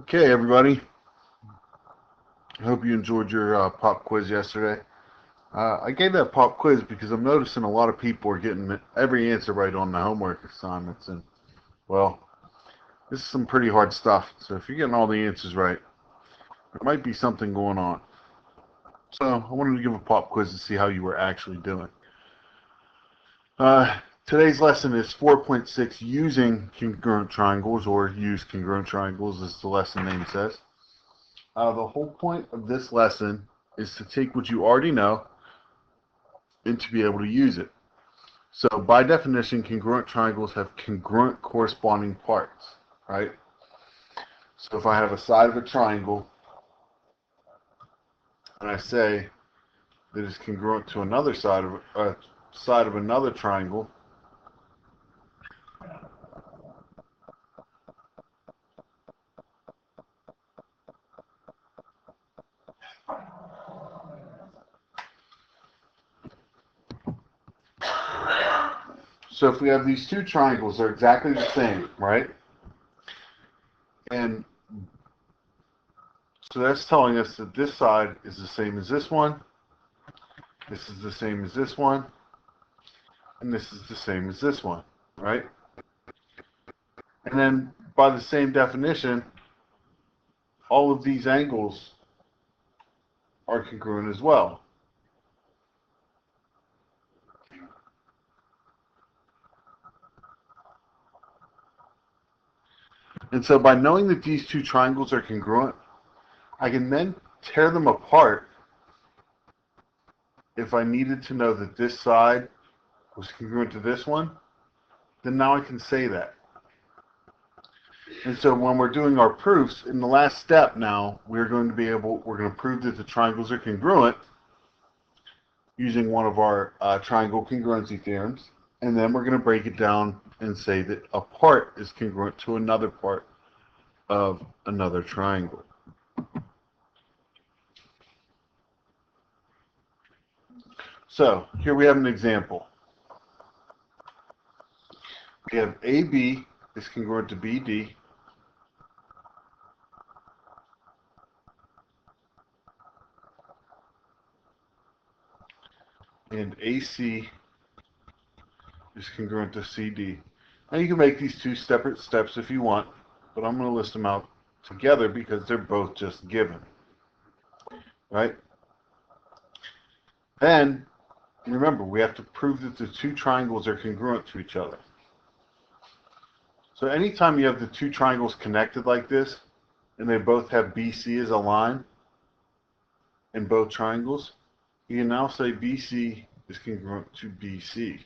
Okay, everybody. I hope you enjoyed your pop quiz yesterday. I gave that pop quiz because I'm noticing a lot of people are getting every answer right on the homework assignments, and well, this is some pretty hard stuff. So if you're getting all the answers right, there might be something going on. So I wanted to give a pop quiz to see how you were actually doing. Today's lesson is 4.6, using congruent triangles, or use congruent triangles, as the lesson name says. The whole point of this lesson is to take what you already know and to be able to use it. So by definition, congruent triangles have congruent corresponding parts, right? So if I have a side of a triangle and I say that it's congruent to another side of another triangle, so if we have these two triangles, they're exactly the same, right? And so that's telling us that this side is the same as this one, this is the same as this one, and this is the same as this one, right? And then by the same definition, all of these angles are congruent as well. And so by knowing that these two triangles are congruent, I can then tear them apart if I needed to know that this side was congruent to this one, then now I can say that. And so when we're doing our proofs, in the last step now, we're going to prove that the triangles are congruent using one of our triangle congruency theorems, and then we're going to break it down and say that a part is congruent to another part of another triangle. So here we have an example. We have AB is congruent to BD, and AC is congruent to CD. Now you can make these two separate steps if you want, but I'm going to list them out together because they're both just given, right? Then, remember, we have to prove that the two triangles are congruent to each other. So anytime you have the two triangles connected like this, and they both have BC as a line in both triangles, you can now say BC is congruent to BC.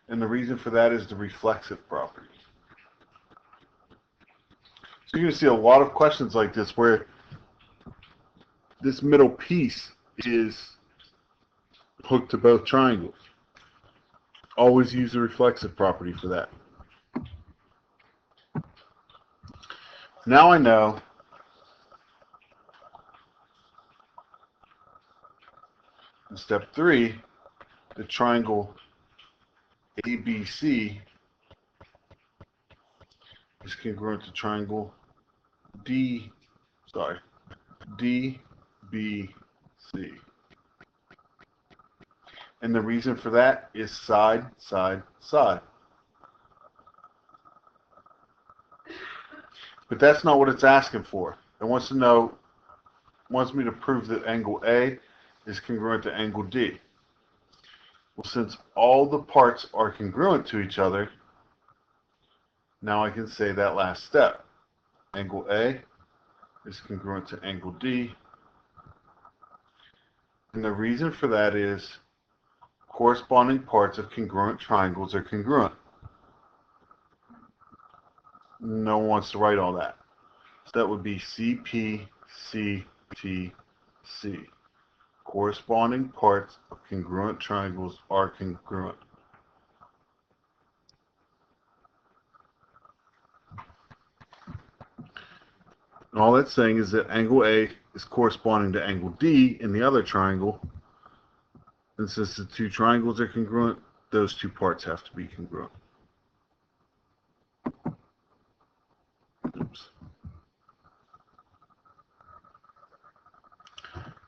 And the reason for that is the reflexive property. So you're going to see a lot of questions like this where this middle piece is hooked to both triangles. Always use the reflexive property for that. Now I know in step 3, the triangle ABC is congruent to triangle DBC. And the reason for that is side, side, side. But that's not what it's asking for. It wants me to prove that angle A is congruent to angle D. Well, since all the parts are congruent to each other, now I can say that last step. Angle A is congruent to angle D. And the reason for that is corresponding parts of congruent triangles are congruent. No one wants to write all that. So that would be CP, CT, C. Corresponding parts of congruent triangles are congruent. And all that's saying is that angle A is corresponding to angle D in the other triangle. And since the two triangles are congruent, those two parts have to be congruent.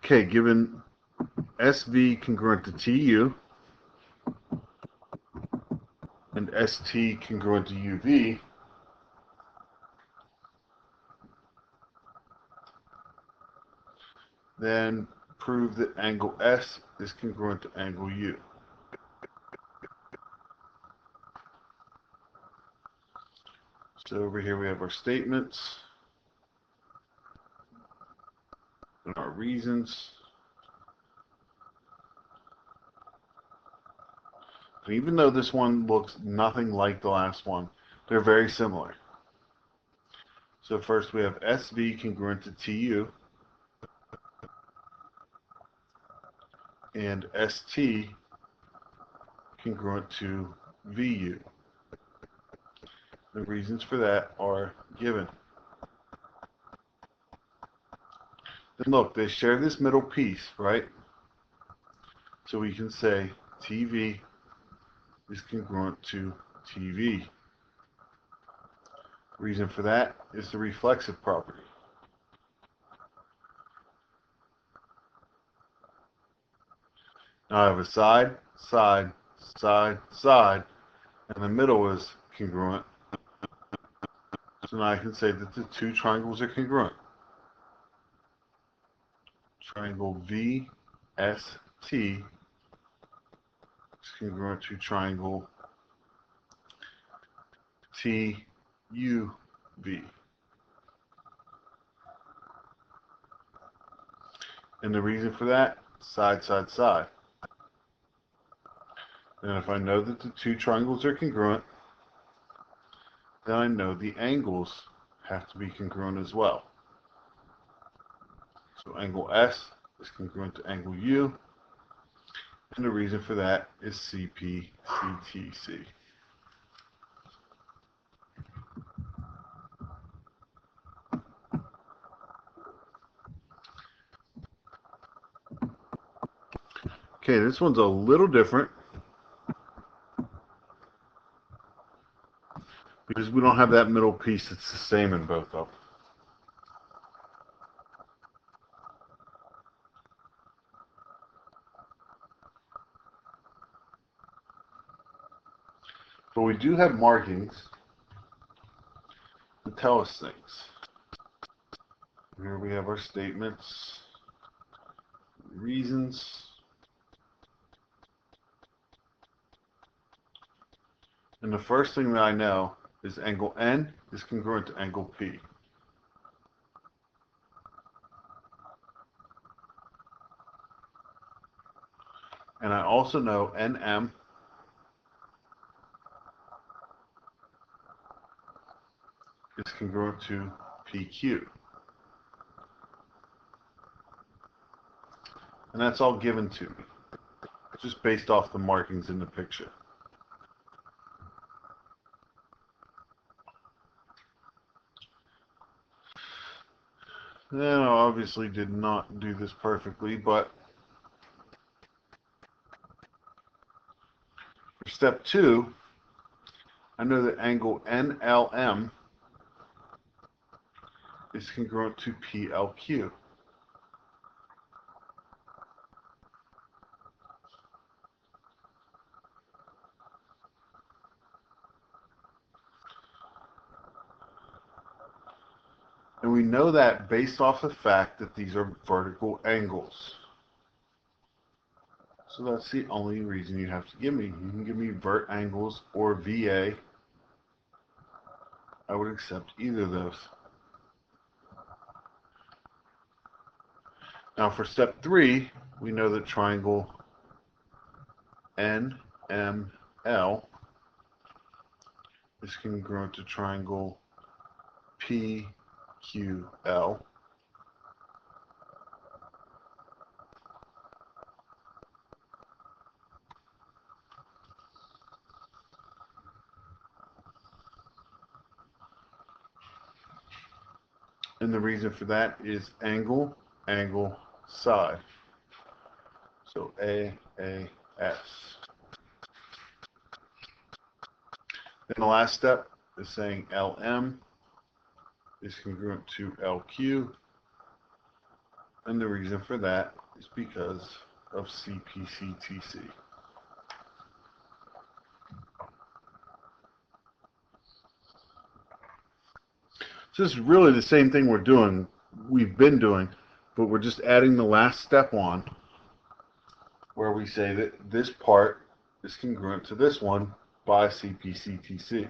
Okay, given SV congruent to TU and ST congruent to UV, then prove that angle S is congruent to angle U. So over here we have our statements and our reasons. And even though this one looks nothing like the last one, they're very similar. So first we have SV congruent to TU and ST congruent to VU. The reasons for that are given. Then look, they share this middle piece, right? So we can say TV is congruent to TV. Reason for that is the reflexive property. Now I have a side, side, side, side, and the middle is congruent. So now I can say that the two triangles are congruent. Triangle VST is congruent to triangle TUV. And the reason for that, side, side, side. And if I know that the two triangles are congruent, then I know the angles have to be congruent as well. So angle S is congruent to angle U, and the reason for that is CP/CTC. Okay, this one's a little different because we don't have that middle piece that's the same in both of them. But we do have markings to tell us things. Here we have our statements, reasons, and the first thing that I know is angle N is congruent to angle P. And I also know NM is congruent to PQ. And that's all given to me, just based off the markings in the picture. Now, I obviously did not do this perfectly, but for step 2, I know that angle NLM is congruent to PLQ. And we know that based off the fact that these are vertical angles. So that's the only reason you have to give me. You can give me vert angles or VA. I would accept either of those. Now for step 3, we know that triangle NML is congruent to triangle PQL. And the reason for that is angle, angle, side. So AAS. Then the last step is saying LM is congruent to LQ. And the reason for that is because of CPCTC. So this is really the same thing we've been doing, but we're just adding the last step on where we say that this part is congruent to this one by CPCTC.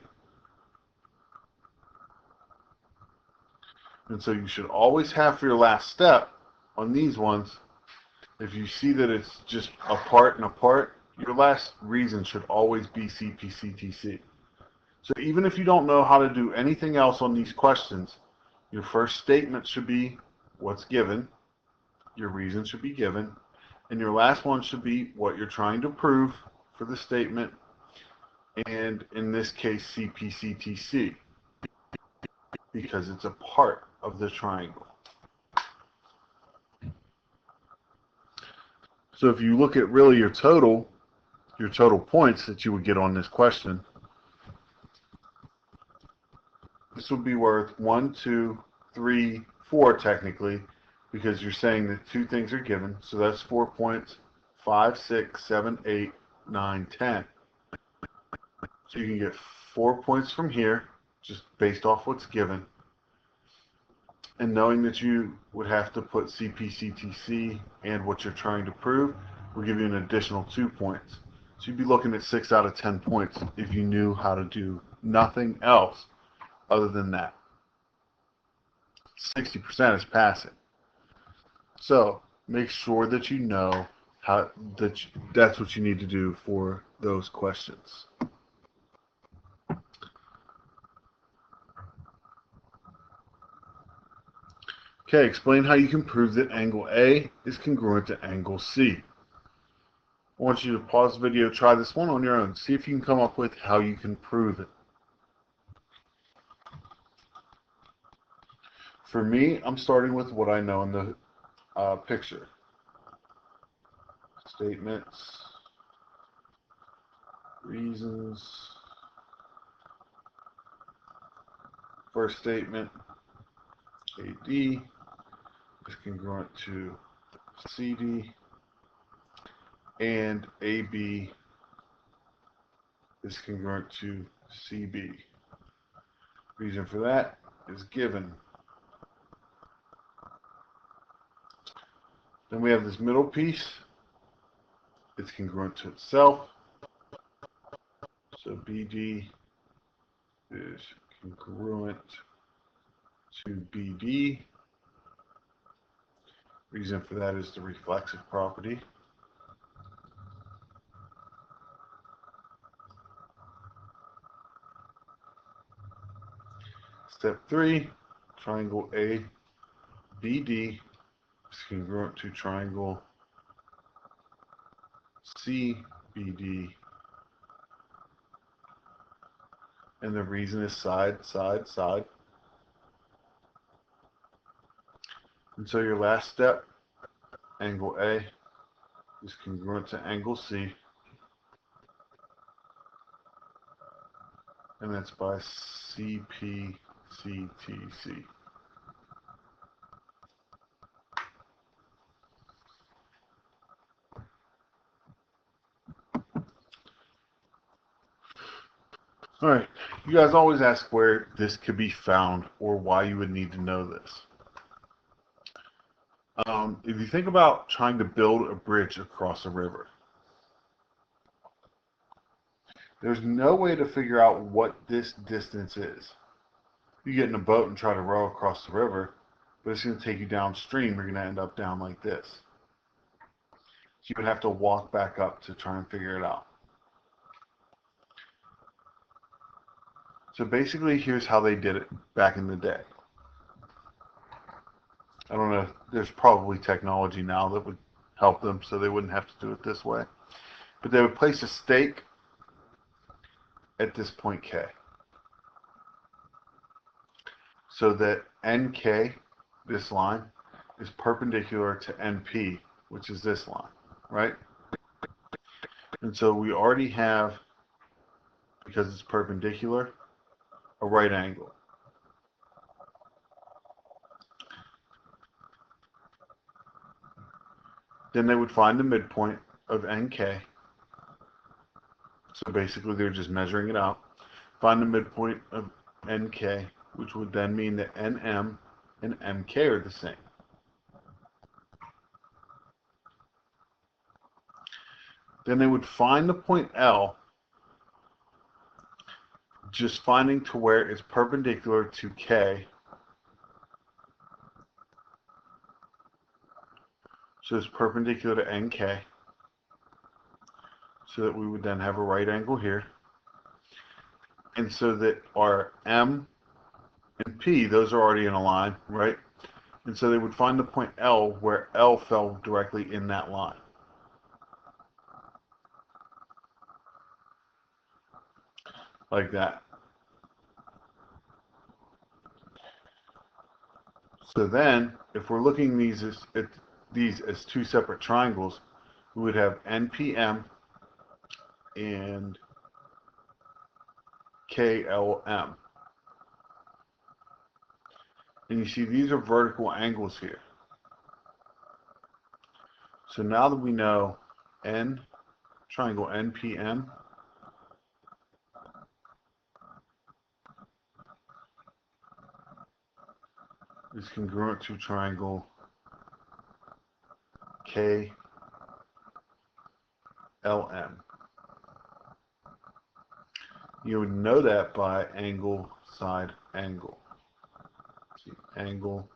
And so you should always have for your last step on these ones, if you see that it's just a part and a part, your last reason should always be CPCTC. So even if you don't know how to do anything else on these questions, your first statement should be what's given, your reason should be given, and your last one should be what you're trying to prove for the statement, and in this case CPCTC, because it's a part of the triangle. So if you look at really your total points that you would get on this question, this would be worth 1, 2, 3, 4 technically, because you're saying that two things are given. So that's 4 points, 5, 6, 7, 8, 9, 10. So you can get 4 points from here, just based off what's given. And knowing that you would have to put CPCTC and what you're trying to prove will give you an additional 2 points. So you'd be looking at 6 out of 10 points if you knew how to do nothing else other than that. 60% is passing. So make sure that you know that's what you need to do for those questions. Okay, explain how you can prove that angle A is congruent to angle C. I want you to pause the video, try this one on your own, see if you can come up with how you can prove it. For me, I'm starting with what I know in the picture. Statements, reasons. First statement, AD is congruent to CD, and AB is congruent to CB. Reason for that is given. Then we have this middle piece. It's congruent to itself. So BD is congruent to BD. Reason for that is the reflexive property. Step 3, triangle ABD is congruent to triangle CBD. And the reason is side, side, side. And so your last step, angle A is congruent to angle C. And that's by CPCTC. All right, you guys always ask where this could be found or why you would need to know this. If you think about trying to build a bridge across a river, there's no way to figure out what this distance is. You get in a boat and try to row across the river, but it's going to take you downstream. You're going to end up down like this. So you would have to walk back up to try and figure it out. So basically, here's how they did it back in the day. I don't know, there's probably technology now that would help them so they wouldn't have to do it this way. But they would place a stake at this point K, so that NK, this line, is perpendicular to NP, which is this line, right? And so we already have, because it's perpendicular, a right angle. Then they would find the midpoint of NK. So basically they're just measuring it out. Find the midpoint of NK, which would then mean that NM and MK are the same. Then they would find the point L, just finding to where it's perpendicular to K. So it's perpendicular to NK. So that we would then have a right angle here. And so that our M and P, those are already in a line, right? And so they would find the point L where L fell directly in that line. Like that. So then, if we're looking at these as two separate triangles, we would have NPM and KLM. And you see these are vertical angles here. So now that we know triangle NPM is congruent to triangle KLM. You would know that by angle, side, angle. See, angle,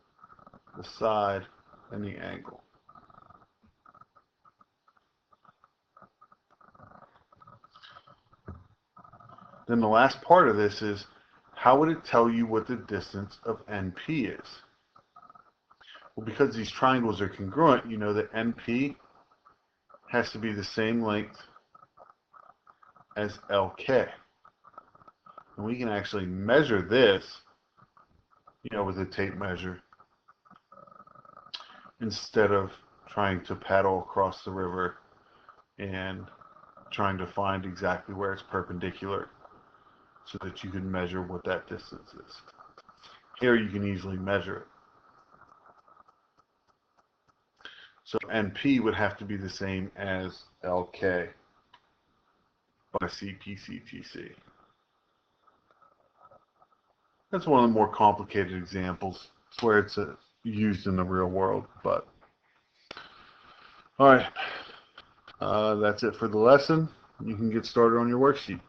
the side, and the angle. Then the last part of this is, how would it tell you what the distance of NP is? Well, because these triangles are congruent, you know that NP has to be the same length as LK. And we can actually measure this, with a tape measure instead of trying to paddle across the river and trying to find exactly where it's perpendicular so that you can measure what that distance is. Here you can easily measure it. So NP would have to be the same as LK by CPCTC. That's one of the more complicated examples where it's used in the real world. But all right, that's it for the lesson. You can get started on your worksheet.